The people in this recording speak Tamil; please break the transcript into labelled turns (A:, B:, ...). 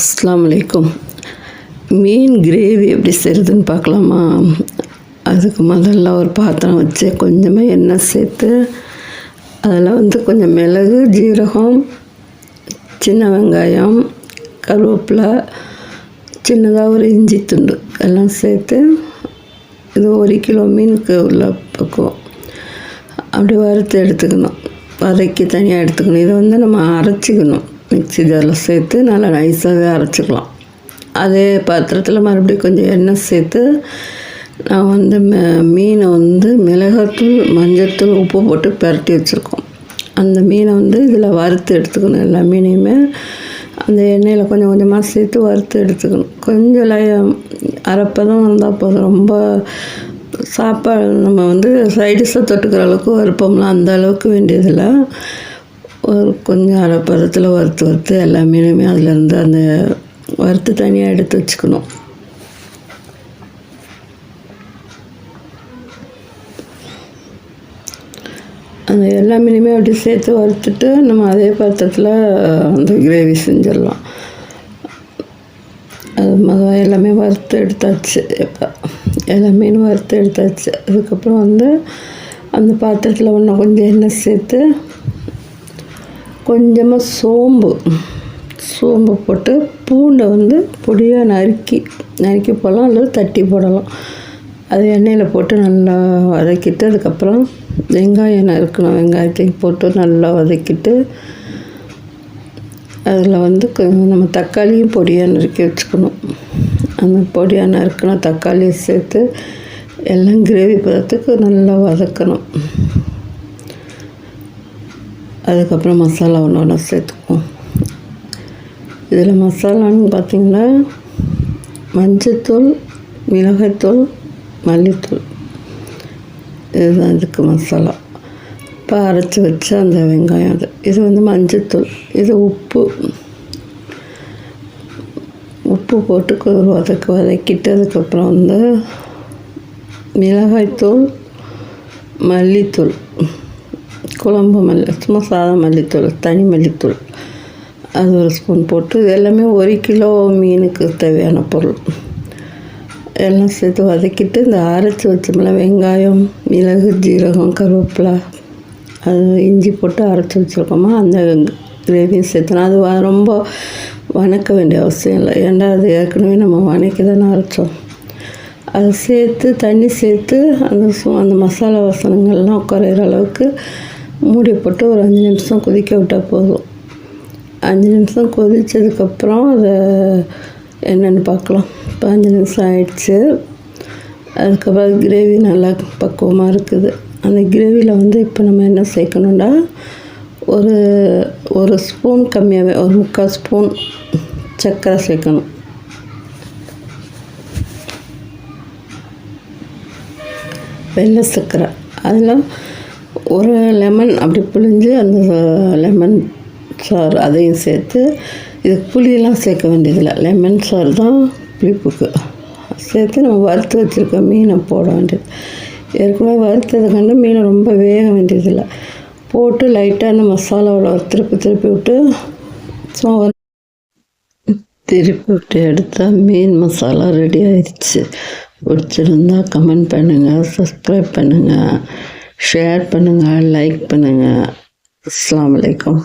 A: அஸ்ஸலாமு அலைக்கும். மீன் கிரேவி எப்படி செய்கிறதுன்னு பார்க்கலாமா? அதுக்கு முதல்ல ஒரு பாத்திரம் வச்சு கொஞ்சமாக எண்ணெய் சேர்த்து அதில் கொஞ்சம் மிளகு, ஜீரகம், சின்ன வெங்காயம், கருவேப்பிலை, சின்னதாக ஒரு இஞ்சி துண்டு எல்லாம் சேர்த்து இது 1 கிலோ மீனுக்கு உள்ள பக்குவம் அப்படி வறுத்து எடுத்துக்கணும். வதக்கி தனியாக எடுத்துக்கணும். இதை நம்ம அரைச்சிக்கணும். மிக்ஸி ஜாரில் சேர்த்து நல்லா நைஸாகவே அரைச்சிக்கலாம். அதே பாத்திரத்தில் மறுபடியும் கொஞ்சம் எண்ணெய் சேர்த்து நான் மீனை மிளகாத்தூள், மஞ்சத்தூள், உப்பு போட்டு பரட்டி வச்சுருக்கோம். அந்த மீனை இதில் வறுத்து எடுத்துக்கணும். எல்லா மீனையுமே அந்த எண்ணெயில் கொஞ்சம் கொஞ்சமாக சேர்த்து வறுத்து எடுத்துக்கணும். கொஞ்சம் அரைப்பதம் வந்தால் போதும். ரொம்ப சாப்பாடு நம்ம சைடிஷாக தொட்டுக்கிற அளவுக்கு வறுப்போம்லாம் அந்த அளவுக்கு வேண்டியதில்லை. ஒரு கொஞ்சம் அரைப்பதத்தில் வறுத்து எல்லா மீனுமே அதிலேருந்து அந்த வறுத்து தனியாக எடுத்து வச்சுக்கணும். அந்த எல்லா மீனுமே அப்படி சேர்த்து வறுத்துட்டு நம்ம அதே பாத்திரத்தில் அந்த கிரேவி செஞ்சிடலாம். அது எல்லாமே வறுத்து எடுத்தாச்சு. எல்லா மீனும் வறுத்து எடுத்தாச்சு. அதுக்கப்புறம் அந்த பாத்திரத்தில் இன்னும் கொஞ்சம் எண்ணெய் சேர்த்து கொஞ்சமாக சோம்பு போட்டு பூண்டை பொடியாக நறுக்கி போடலாம், அல்லது தட்டி போடலாம். அது எண்ணெயில் போட்டு நல்லா வதக்கிட்டு அதுக்கப்புறம் வெங்காயம் நறுக்கணும். வெங்காயத்தையும் போட்டு நல்லா வதக்கிட்டு அதில் நம்ம தக்காளியும் பொடியாக நறுக்கி வச்சுக்கணும். அந்த பொடியாக நறுக்கின தக்காளியை சேர்த்து எல்லாம் கிரேவி பதத்துக்கு நல்லா வதக்கணும். அதுக்கப்புறம் மசாலா ஒன்று சேர்த்துக்குவோம். இதில் மசாலான்னு பார்த்திங்கன்னா மஞ்சத்தூள், மிளகாய்த்தூள், மல்லித்தூள், இதுதான் இதுக்கு மசாலா. இப்போ அரைச்சி வச்ச அந்த வெங்காயம் இது மஞ்சத்தூள், இது உப்பு போட்டு வதக்கிட்டு அதுக்கப்புறம் மிளகாய்த்தூள், மல்லித்தூள், குழம்பு மல்லி, சும்மா சாதா மல்லித்தூள், தனி மல்லித்தூள் அது 1 ஸ்பூன் போட்டு இது எல்லாமே 1 கிலோ மீனுக்கு தேவையான பொருள் எல்லாம் சேர்த்து வதக்கிட்டு இந்த அரைச்சி வச்சோம்ல வெங்காயம், மிளகு, ஜீரகம், கருவேப்பிலை, அது இஞ்சி போட்டு அரைச்சி வச்சுருக்கோமா அந்த கிரேவியும் சேர்த்தணும். அது ரொம்ப வதக்க வேண்டிய அவசியம் இல்லை. ஏன்னா அது ஏற்கனவே நம்ம வதக்கி தானே அரைச்சோம். அதை சேர்த்து தண்ணி சேர்த்து அந்த மசாலா வாசனங்கள்லாம் குறையிற அளவுக்கு மூடி போட்டு ஒரு 5 நிமிஷம் கொதிக்க விட்டால் போதும். 5 நிமிஷம் கொதித்ததுக்கப்புறம் அதை என்னென்னு பார்க்கலாம். இப்போ 5 நிமிஷம் ஆயிடுச்சு. அதுக்கப்புறம் கிரேவி நல்லா பக்குவமாக இருக்குது. அந்த கிரேவியில் இப்போ நம்ம என்ன சேர்க்கணுன்னா ஒரு ஸ்பூன் கம்மியாகவே ஒரு 3/4 ஸ்பூன் சர்க்கரை சேர்க்கணும். வெள்ளை சர்க்கரை. அதில் ஒரு லெமன் அப்படி புழிஞ்சு அந்த லெமன் சாறு அதையும் சேர்த்து, இதுக்கு புளியெல்லாம் சேர்க்க வேண்டியதில்லை. லெமன் சாறு தான் புளிப்புக்கு சேர்த்து நம்ம வறுத்து வச்சுருக்க மீனை போட வேண்டியது. ஏற்கனவே வறுத்ததுக்காண்டு மீனை ரொம்ப வேக வேண்டியதில்லை. போட்டு லைட்டாக அந்த மசாலாவோட திருப்பி விட்டு சும்மா திருப்பி விட்டு எடுத்தால் மீன் மசாலா ரெடி ஆயிடுச்சு. பிடிச்சிருந்தா கமெண்ட் பண்ணுங்கள், சப்ஸ்கிரைப் பண்ணுங்கள், ஷேர் பண்ணுங்கள், லைக் பண்ணுங்கள். அஸ்ஸலாமு அலைக்கும்.